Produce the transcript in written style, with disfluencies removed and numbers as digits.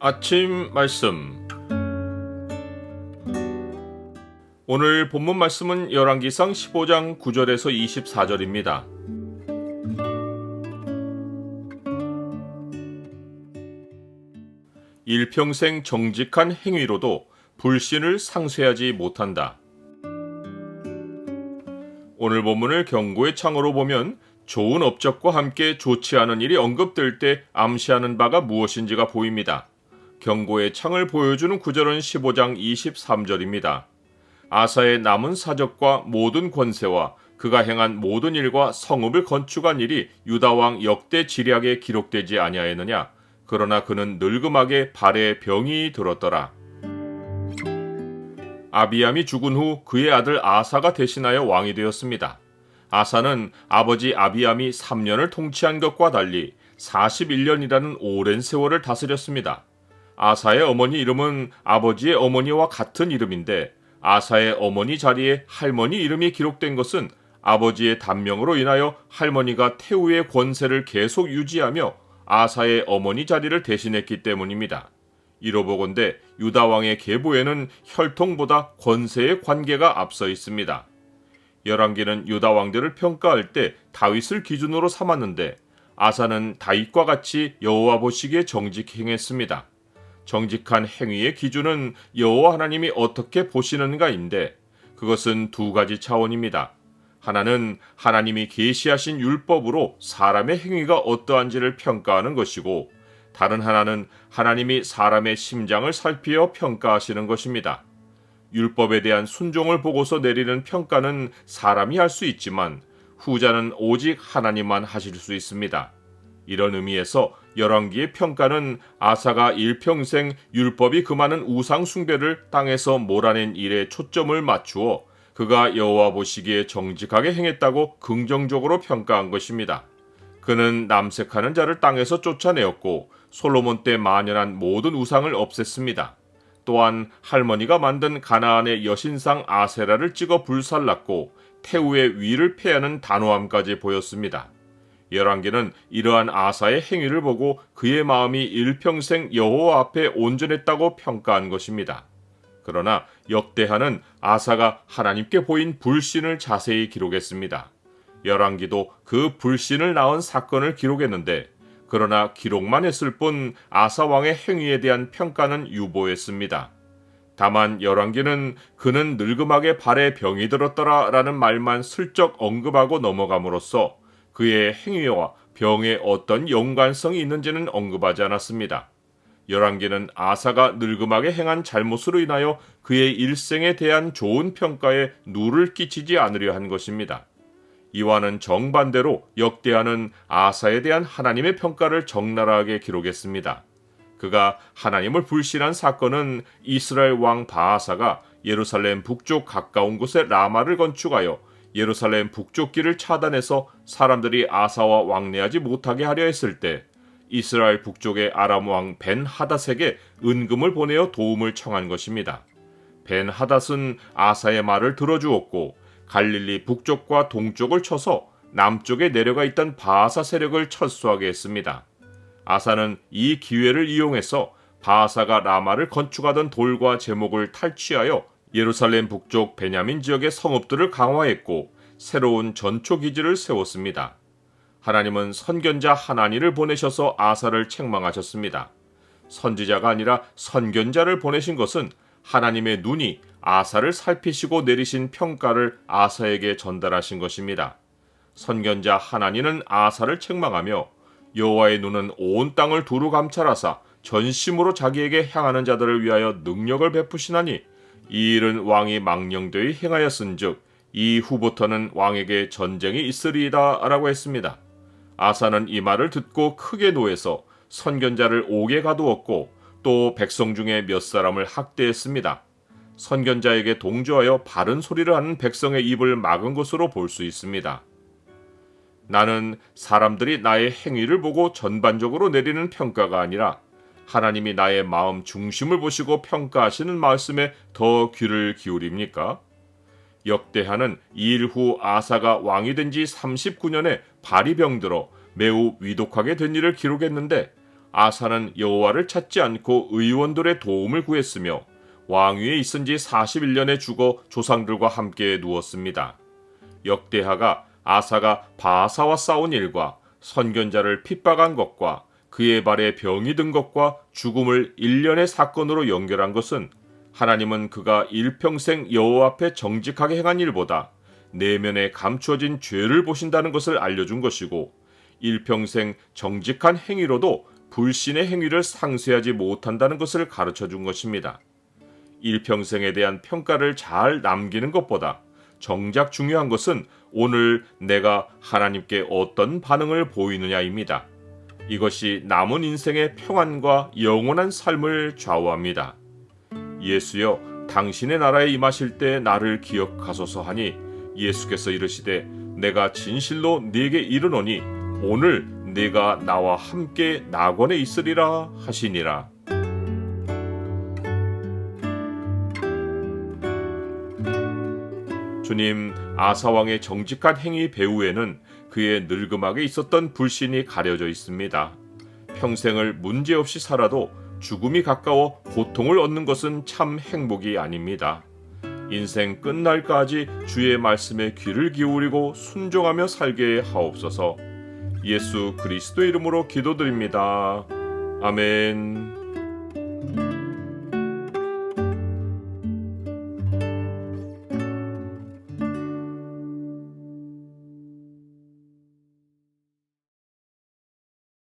아침 말씀. 오늘 본문 말씀은 열왕기상 15장 9절에서 24절입니다. 일평생 정직한 행위로도 불신을 상쇄하지 못한다. 오늘 본문을 경고의 창으로 보면 좋은 업적과 함께 좋지 않은 일이 언급될 때 암시하는 바가 무엇인지가 보입니다. 경고의 창을 보여주는 구절은 15장 23절입니다. 아사의 남은 사적과 모든 권세와 그가 행한 모든 일과 성읍을 건축한 일이 유다왕 역대 지략에 기록되지 아니하였느냐. 그러나 그는 늙음하게 발에 병이 들었더라. 아비암이 죽은 후 그의 아들 아사가 대신하여 왕이 되었습니다. 아사는 아버지 아비암이 3년을 통치한 것과 달리 41년이라는 오랜 세월을 다스렸습니다. 아사의 어머니 이름은 아버지의 어머니와 같은 이름인데 아사의 어머니 자리에 할머니 이름이 기록된 것은 아버지의 단명으로 인하여 할머니가 태후의 권세를 계속 유지하며 아사의 어머니 자리를 대신했기 때문입니다. 이로보건대 유다왕의 계보에는 혈통보다 권세의 관계가 앞서 있습니다. 열왕기는 유다왕들을 평가할 때 다윗을 기준으로 삼았는데 아사는 다윗과 같이 여호와 보시기에 정직히 행했습니다. 정직한 행위의 기준은 여호와 하나님이 어떻게 보시는가인데 그것은 두 가지 차원입니다. 하나는 하나님이 계시하신 율법으로 사람의 행위가 어떠한지를 평가하는 것이고 다른 하나는 하나님이 사람의 심장을 살피어 평가하시는 것입니다. 율법에 대한 순종을 보고서 내리는 평가는 사람이 할 수 있지만 후자는 오직 하나님만 하실 수 있습니다. 이런 의미에서 열왕기의 평가는 아사가 일평생 율법이 금하는 우상 숭배를 땅에서 몰아낸 일에 초점을 맞추어 그가 여호와 보시기에 정직하게 행했다고 긍정적으로 평가한 것입니다. 그는 남색하는 자를 땅에서 쫓아내었고 솔로몬 때 만연한 모든 우상을 없앴습니다. 또한 할머니가 만든 가나안의 여신상 아세라를 찍어 불살랐고 태후의 위를 패하는 단호함까지 보였습니다. 열왕기는 이러한 아사의 행위를 보고 그의 마음이 일평생 여호와 앞에 온전했다고 평가한 것입니다. 그러나 역대하는 아사가 하나님께 보인 불신을 자세히 기록했습니다. 열왕기도 그 불신을 낳은 사건을 기록했는데 그러나 기록만 했을 뿐 아사 왕의 행위에 대한 평가는 유보했습니다. 다만 열왕기는 그는 늙음하게 발에 병이 들었더라 라는 말만 슬쩍 언급하고 넘어감으로써 그의 행위와 병에 어떤 연관성이 있는지는 언급하지 않았습니다. 열왕기는 아사가 늙음하게 행한 잘못으로 인하여 그의 일생에 대한 좋은 평가에 누를 끼치지 않으려 한 것입니다. 이와는 정반대로 역대하는 아사에 대한 하나님의 평가를 적나라하게 기록했습니다. 그가 하나님을 불신한 사건은 이스라엘 왕 바아사가 예루살렘 북쪽 가까운 곳에 라마를 건축하여 예루살렘 북쪽 길을 차단해서 사람들이 아사와 왕래하지 못하게 하려 했을 때 이스라엘 북쪽의 아람 왕 벤 하닷에게 은금을 보내어 도움을 청한 것입니다. 벤 하닷은 아사의 말을 들어주었고 갈릴리 북쪽과 동쪽을 쳐서 남쪽에 내려가 있던 바아사 세력을 철수하게 했습니다. 아사는 이 기회를 이용해서 바아사가 라마를 건축하던 돌과 제목을 탈취하여 예루살렘 북쪽 베냐민 지역의 성읍들을 강화했고 새로운 전초기지를 세웠습니다. 하나님은 선견자 하나니를 보내셔서 아사를 책망하셨습니다. 선지자가 아니라 선견자를 보내신 것은 하나님의 눈이 아사를 살피시고 내리신 평가를 아사에게 전달하신 것입니다. 선견자 하나니는 아사를 책망하며 여호와의 눈은 온 땅을 두루 감찰하사 전심으로 자기에게 향하는 자들을 위하여 능력을 베푸시나니 이 일은 왕이 망령되이 행하였은즉 이후부터는 왕에게 전쟁이 있으리이다 라고 했습니다. 아사는 이 말을 듣고 크게 노해서 선견자를 옥에 가두었고 또 백성 중에 몇 사람을 학대했습니다. 선견자에게 동조하여 바른 소리를 하는 백성의 입을 막은 것으로 볼 수 있습니다. 나는 사람들이 나의 행위를 보고 전반적으로 내리는 평가가 아니라 하나님이 나의 마음 중심을 보시고 평가하시는 말씀에 더 귀를 기울입니까? 역대하는 이 일 후 아사가 왕이 된 지 39년에 발이 병들어 매우 위독하게 된 일을 기록했는데 아사는 여호와를 찾지 않고 의원들의 도움을 구했으며 왕위에 있은 지 41년에 죽어 조상들과 함께 누웠습니다. 역대하가 아사가 바아사와 싸운 일과 선견자를 핍박한 것과 그의 발에 병이 든 것과 죽음을 일련의 사건으로 연결한 것은 하나님은 그가 일평생 여호와 앞에 정직하게 행한 일보다 내면에 감추어진 죄를 보신다는 것을 알려준 것이고, 일평생 정직한 행위로도 불신의 행위를 상쇄하지 못한다는 것을 가르쳐 준 것입니다. 일평생에 대한 평가를 잘 남기는 것보다 정작 중요한 것은 오늘 내가 하나님께 어떤 반응을 보이느냐입니다. 이것이 남은 인생의 평안과 영원한 삶을 좌우합니다. 예수여, 당신의 나라에 임하실 때 나를 기억하소서 하니 예수께서 이르시되 내가 진실로 네게 이르노니 오늘 네가 나와 함께 낙원에 있으리라 하시니라. 주님, 아사왕의 정직한 행위 배후에는 그의 늙음하게 있었던 불신이 가려져 있습니다. 평생을 문제없이 살아도 죽음이 가까워 고통을 얻는 것은 참 행복이 아닙니다. 인생 끝날까지 주의 말씀에 귀를 기울이고 순종하며 살게 하옵소서. 예수 그리스도 이름으로 기도드립니다. 아멘.